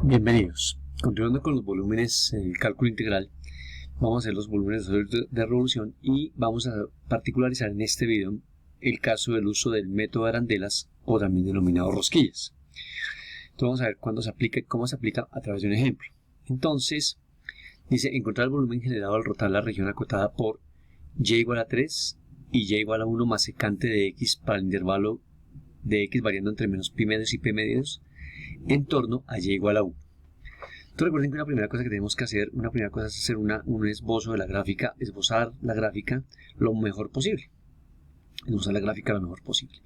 Bienvenidos. Continuando con los volúmenes, el cálculo integral, vamos a hacer los volúmenes de revolución y vamos a particularizar en este video el caso del uso del método de arandelas o también denominado rosquillas. Entonces vamos a ver cuándo se aplica y cómo se aplica a través de un ejemplo. Entonces, dice encontrar el volumen generado al rotar la región acotada por y igual a 3 y y igual a 1 más secante de x para el intervalo de x variando entre menos pi medios y p medios en torno a y igual a 1. Entonces recuerden que una primera cosa que tenemos que hacer, es hacer un esbozo de la gráfica, esbozar la gráfica lo mejor posible. Esbozar la gráfica lo mejor posible.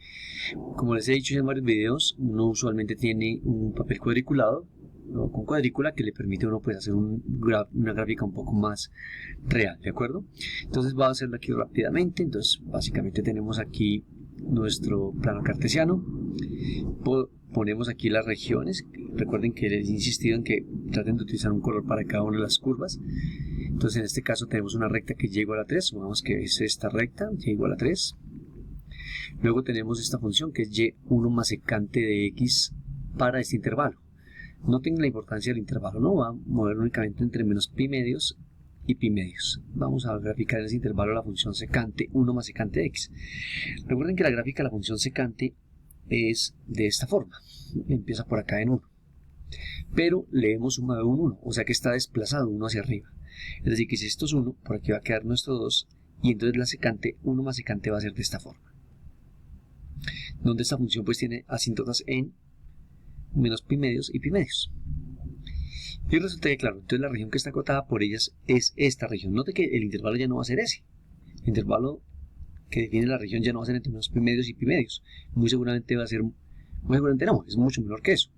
Como les he dicho ya en varios videos, uno usualmente tiene un papel cuadriculado, ¿no? Con cuadrícula que le permite a uno pues, hacer una gráfica un poco más real, ¿de acuerdo? Entonces voy a hacerlo aquí rápidamente. Entonces básicamente tenemos aquí nuestro plano cartesiano. Ponemos aquí las regiones. Recuerden que les he insistido en que traten de utilizar un color para cada una de las curvas. Entonces en este caso tenemos una recta que y igual a 3. Supongamos que es esta recta, y igual a 3. Luego tenemos esta función que es y1 más secante de x para este intervalo. Noten la importancia del intervalo, no va a mover únicamente entre menos pi medios y pi medios. Vamos a graficar en ese intervalo la función secante 1 más secante de x. Recuerden que la gráfica de la función secante es de esta forma. Empieza por acá en 1. Pero le hemos sumado un 1, o sea que está desplazado 1 hacia arriba. Es decir, que si esto es 1, por aquí va a quedar nuestro 2, y entonces la secante, 1 más secante va a ser de esta forma. Donde esta función pues tiene asíntotas en menos pi medios y pi medios. Y resulta que claro, entonces la región que está acotada por ellas es esta región. Note que el intervalo ya no va a ser ese. El intervalo que define la región ya no va a ser entre menos pi medios y pi medios. Muy seguramente va a ser, muy seguramente no, es mucho menor que eso.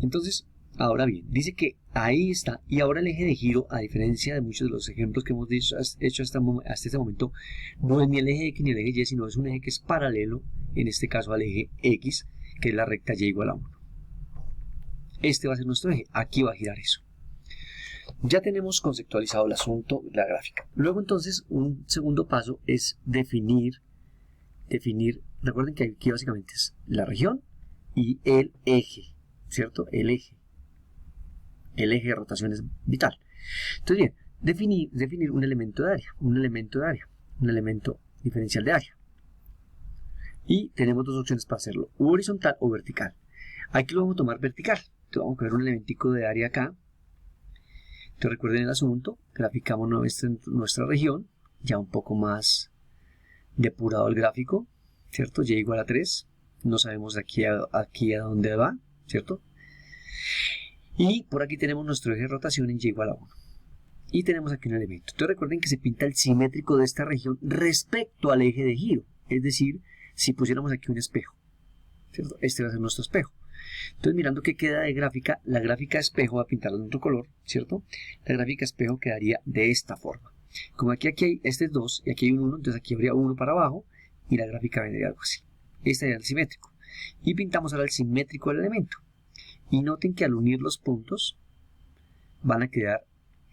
Entonces, ahora bien, dice que ahí está, y ahora el eje de giro, a diferencia de muchos de los ejemplos que hemos hecho hasta este momento, no es ni el eje X ni el eje Y, sino es un eje que es paralelo, en este caso al eje X, que es la recta y igual a 1. Este va a ser nuestro eje, aquí va a girar eso. Ya tenemos conceptualizado el asunto, la gráfica. Luego entonces, un segundo paso es definir, recuerden que aquí básicamente es la región y el eje, ¿cierto? El eje de rotación es vital. Entonces bien, definir un elemento de área, un elemento diferencial de área. Y tenemos dos opciones para hacerlo, horizontal o vertical. Aquí lo vamos a tomar vertical. Entonces vamos a coger un elementico de área acá. Entonces recuerden el asunto, graficamos nuestra región, ya un poco más depurado el gráfico, ¿cierto? Y igual a 3, no sabemos de aquí a dónde va, ¿cierto? Y por aquí tenemos nuestro eje de rotación en y igual a 1. Y tenemos aquí un elemento. Entonces recuerden que se pinta el simétrico de esta región respecto al eje de giro. Es decir, si pusiéramos aquí un espejo, ¿cierto? Este va a ser nuestro espejo. Entonces mirando qué queda de gráfica, la gráfica espejo va a pintarla en otro color, ¿cierto? La gráfica espejo quedaría de esta forma. Como aquí hay, este es 2 y aquí hay un 1, entonces aquí habría 1 para abajo y la gráfica vendría algo así. Este sería el simétrico. Y pintamos ahora el simétrico del elemento. Y noten que al unir los puntos van a quedar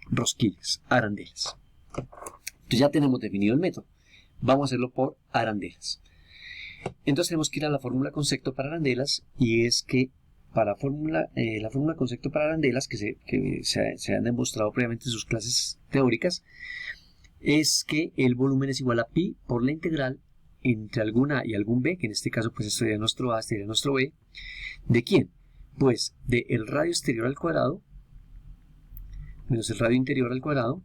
rosquillas, arandelas. Entonces ya tenemos definido el método. Vamos a hacerlo por arandelas. Entonces tenemos que ir a la fórmula concepto para arandelas, y es que para la fórmula concepto para arandelas que se han demostrado previamente en sus clases teóricas, es que el volumen es igual a pi por la integral entre algún a y algún b, que en este caso pues esto sería nuestro a, este sería nuestro b. ¿De quién? Pues del radio exterior al cuadrado menos el radio interior al cuadrado.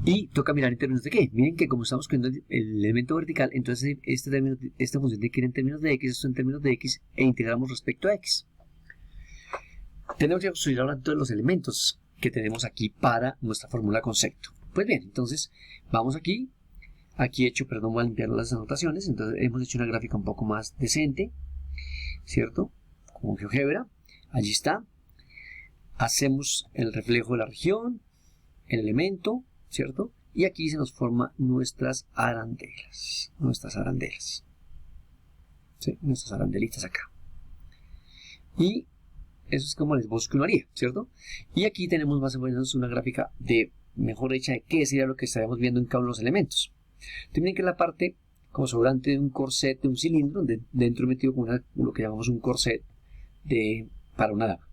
Y toca mirar en términos de qué. Miren que como estamos cogiendo el elemento vertical, entonces esta función tiene que ir en términos de x, esto en términos de x, e integramos respecto a x. Tenemos que construir ahora todos los elementos que tenemos aquí para nuestra fórmula concepto. Pues bien, entonces vamos aquí he hecho, perdón, voy a limpiar las anotaciones. Entonces hemos hecho una gráfica un poco más decente, ¿cierto? Como GeoGebra, allí está. Hacemos el reflejo de la región, el elemento, ¿cierto? Y aquí se nos forman nuestras arandelas. ¿Sí? Nuestras arandelitas acá. Y eso es como el esbozo que uno haría, ¿cierto? Y aquí tenemos más o menos una gráfica de mejor hecha de qué sería lo que estaríamos viendo en cada uno de los elementos. Tienen que la parte como sobrante de un corset de un cilindro, dentro metido con lo que llamamos un corset, para una dama.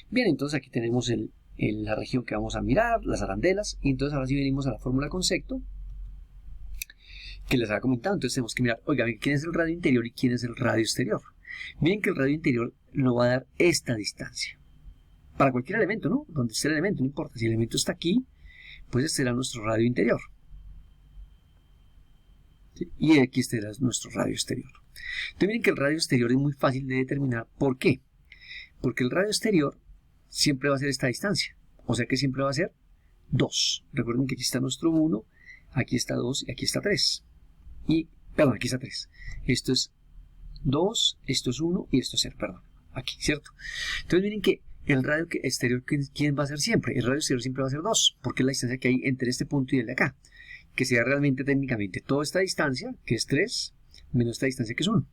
Bien, entonces aquí tenemos la región que vamos a mirar, las arandelas, y entonces ahora sí venimos a la fórmula concepto que les había comentado. Entonces tenemos que mirar, oiga, ¿quién es el radio interior y quién es el radio exterior? Miren que el radio interior nos va a dar esta distancia. Para cualquier elemento, ¿no? Donde esté el elemento, no importa. Si el elemento está aquí, pues este será nuestro radio interior. ¿Sí? Y aquí estará nuestro radio exterior. Entonces miren que el radio exterior es muy fácil de determinar. ¿Por qué? Porque el radio exterior siempre va a ser esta distancia. O sea que siempre va a ser 2. Recuerden que aquí está nuestro 1, aquí está 2 y aquí está 3. Perdón, aquí está 3. Esto es 2, esto es 1 y esto es 0, perdón. Aquí, ¿cierto? Entonces miren que el radio exterior, ¿quién va a ser siempre? El radio exterior siempre va a ser 2, porque es la distancia que hay entre este punto y el de acá. Que sea realmente técnicamente toda esta distancia, que es 3, menos esta distancia que es 1.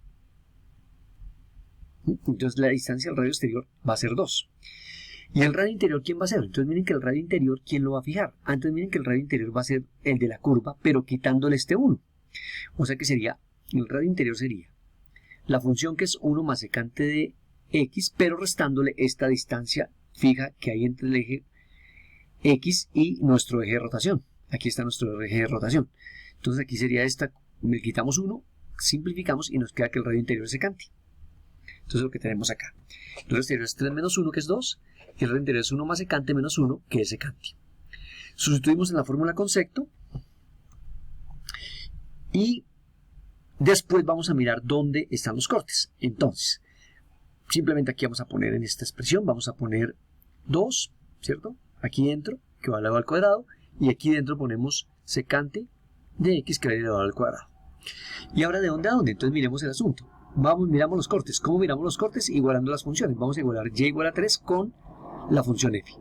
Entonces la distancia del radio exterior va a ser 2. ¿Y el radio interior quién va a ser? Entonces miren que el radio interior, ¿quién lo va a fijar? Entonces miren que el radio interior va a ser el de la curva, pero quitándole este 1. O sea que el radio interior sería la función que es 1 más secante de x, pero restándole esta distancia fija que hay entre el eje x y nuestro eje de rotación. Aquí está nuestro eje de rotación. Entonces aquí sería esta, le quitamos 1, simplificamos y nos queda que el radio interior es secante. Entonces lo que tenemos acá. El radio exterior es 3 menos 1, que es 2, y el radio interior es 1 más secante menos 1, que es secante. Sustituimos en la fórmula concepto y después vamos a mirar dónde están los cortes. Entonces, simplemente aquí vamos a poner en esta expresión, vamos a poner 2, ¿cierto? Aquí dentro, que va elevado al cuadrado, y aquí dentro ponemos secante de x, que va elevado al cuadrado. Y ahora, ¿de dónde a dónde? Entonces miremos el asunto. Miramos los cortes. ¿Cómo miramos los cortes? Igualando las funciones. Vamos a igualar y igual a 3 con la función f.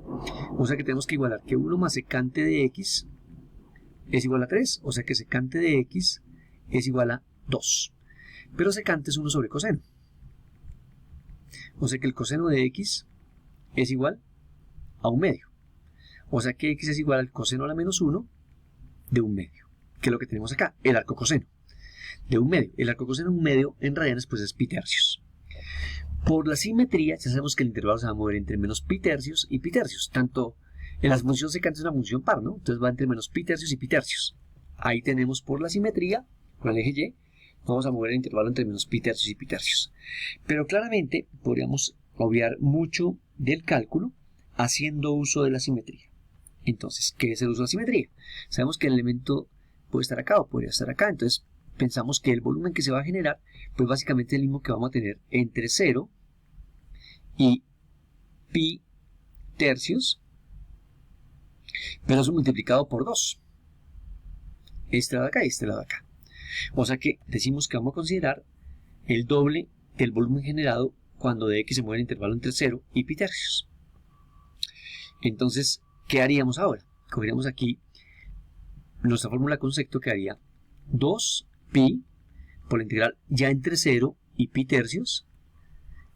O sea que tenemos que igualar que 1 más secante de x es igual a 3. O sea que secante de x es igual a 2. Pero secante es 1 sobre coseno. O sea que el coseno de x es igual a 1 medio. O sea que x es igual al coseno a la menos 1 de 1 medio. Que es lo que tenemos acá, el arco coseno de 1 medio. El arco coseno de 1 medio en radianes pues es pi tercios. Por la simetría ya sabemos que el intervalo se va a mover entre menos pi tercios y pi tercios. Tanto en la función secante es una función par, ¿no? Entonces va entre menos pi tercios y pi tercios. Ahí tenemos por la simetría, con el eje y, vamos a mover el intervalo entre menos pi tercios y pi tercios. Pero claramente podríamos obviar mucho del cálculo haciendo uso de la simetría. Entonces, ¿qué es el uso de la simetría? Sabemos que el elemento puede estar acá o podría estar acá. Entonces, pensamos que el volumen que se va a generar, pues básicamente es el mismo que vamos a tener entre 0 y pi tercios, pero eso multiplicado por 2. Este lado de acá y este lado de acá. O sea que decimos que vamos a considerar el doble del volumen generado cuando de x se mueve el intervalo entre 0 y pi tercios. Entonces, ¿qué haríamos ahora? Cogeríamos aquí nuestra fórmula concepto que haría 2pi por la integral ya entre 0 y pi tercios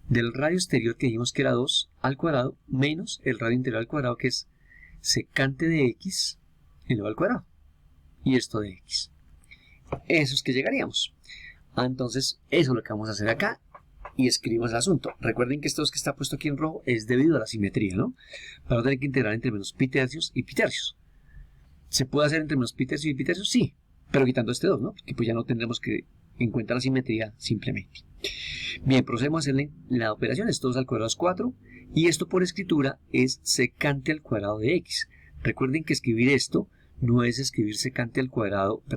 del radio exterior que dijimos que era 2 al cuadrado menos el radio interior al cuadrado que es secante de x elevado al cuadrado. Y esto de x. Eso es que llegaríamos. Entonces, eso es lo que vamos a hacer acá. Y escribimos el asunto. Recuerden que esto que está puesto aquí en rojo es debido a la simetría, ¿no? Para no tener que integrar entre menos pi tercios y pi tercios. ¿Se puede hacer entre menos pi tercios y pi tercios? Sí. Pero quitando este 2, ¿no? Porque pues ya no tendremos que encontrar la simetría simplemente. Bien, procedemos a hacer la operación. Esto 2 al cuadrado es 4. Y esto por escritura es secante al cuadrado de x. Recuerden que escribir esto no es escribir secante al cuadrado de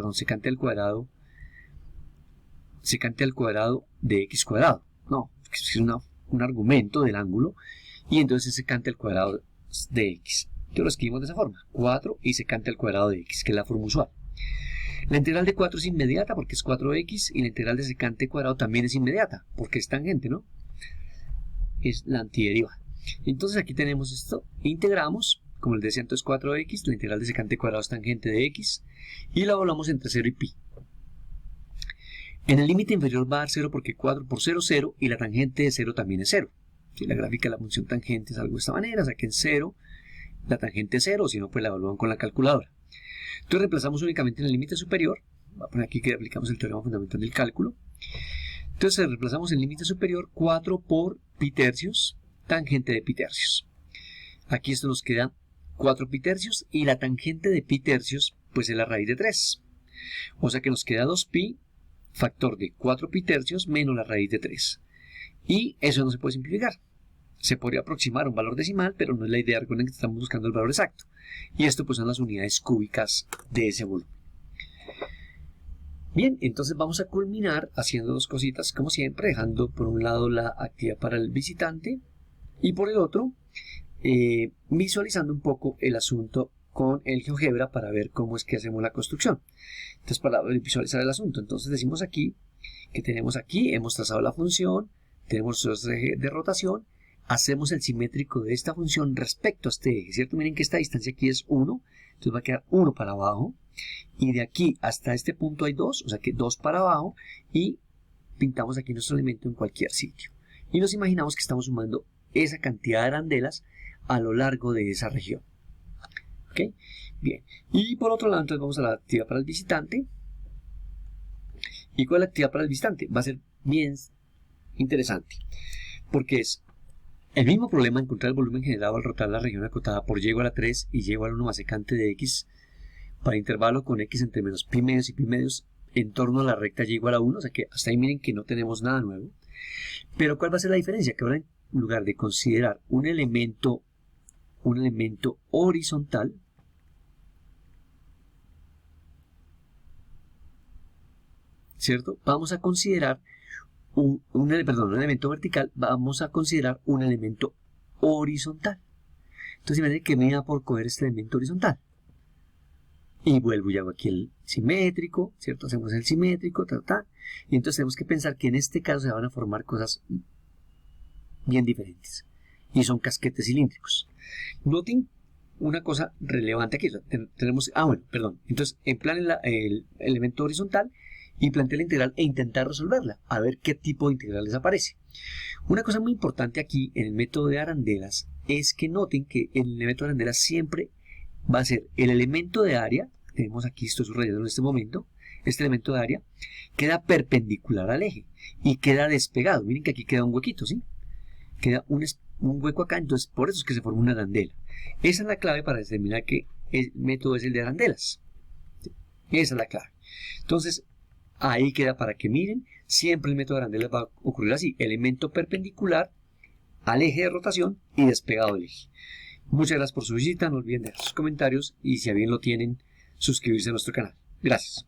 x cuadrado. No, es un argumento del ángulo y entonces es secante al cuadrado de x. Entonces lo escribimos de esa forma, 4 y secante al cuadrado de x, que es la forma usual. La integral de 4 es inmediata porque es 4x y la integral de secante cuadrado también es inmediata porque es tangente, ¿no? Es la antiderivada. Entonces aquí tenemos esto, integramos, como les decía, entonces 4x, la integral de secante cuadrado es tangente de x y la volvamos entre 0 y pi. En el límite inferior va a dar 0 porque 4 por 0, 0 y la tangente de 0 también es 0. Si la gráfica de la función tangente es algo de esta manera, saquen 0, la tangente es 0, si no pues la evalúan con la calculadora. Entonces reemplazamos únicamente en el límite superior, voy a poner aquí que aplicamos el teorema fundamental del cálculo. Entonces reemplazamos el límite superior 4 por pi tercios, tangente de pi tercios. Aquí esto nos queda 4 pi tercios y la tangente de pi tercios pues es la raíz de 3. O sea que nos queda 2pi factor de 4 pi tercios menos la raíz de 3. Y eso no se puede simplificar. Se podría aproximar a un valor decimal, pero no es la idea. Recuerden que estamos buscando el valor exacto. Y esto pues son las unidades cúbicas de ese volumen. Bien, entonces vamos a culminar haciendo dos cositas como siempre, dejando por un lado la actividad para el visitante y por el otro visualizando un poco el asunto con el GeoGebra para ver cómo es que hacemos la construcción. Entonces, para visualizar el asunto, entonces decimos aquí que tenemos aquí, hemos trazado la función, tenemos nuestro eje de rotación, hacemos el simétrico de esta función respecto a este eje, ¿cierto? Miren que esta distancia aquí es 1, entonces va a quedar 1 para abajo, y de aquí hasta este punto hay 2, o sea que 2 para abajo, y pintamos aquí nuestro elemento en cualquier sitio. Y nos imaginamos que estamos sumando esa cantidad de arandelas a lo largo de esa región. ¿Ok? Bien. Y por otro lado, entonces vamos a la actividad para el visitante. ¿Y cuál es la actividad para el visitante? Va a ser bien interesante, porque es el mismo problema, encontrar el volumen generado al rotar la región acotada por y igual a 3 y y igual a 1 más secante de x para intervalo con x entre menos pi medios y pi medios en torno a la recta y igual a 1, o sea que hasta ahí miren que no tenemos nada nuevo. Pero ¿cuál va a ser la diferencia? Que ahora en lugar de considerar un elemento horizontal, ¿cierto? Vamos a considerar un elemento vertical, vamos a considerar un elemento horizontal. Entonces imagínense que me da por coger este elemento horizontal. Y vuelvo y hago aquí el simétrico, ¿cierto? Hacemos el simétrico, y entonces tenemos que pensar que en este caso se van a formar cosas bien diferentes. Y son casquetes cilíndricos. Noten una cosa relevante aquí. Tenemos, entonces empleen el elemento horizontal y planteé la integral e intentar resolverla, a ver qué tipo de integrales aparece. Una cosa muy importante aquí en el método de arandelas es que noten que en el método de arandelas siempre va a ser el elemento de área, tenemos aquí, esto subrayado en este momento, este elemento de área queda perpendicular al eje y queda despegado. Miren que aquí queda un huequito, ¿sí? Queda un hueco acá, entonces por eso es que se forma una arandela. Esa es la clave para determinar que el método es el de arandelas. Esa es la clave. Entonces, ahí queda para que miren, siempre el método de arandelas va a ocurrir así, elemento perpendicular al eje de rotación y despegado del eje. Muchas gracias por su visita, no olviden dejar sus comentarios y si a bien lo tienen, suscribirse a nuestro canal. Gracias.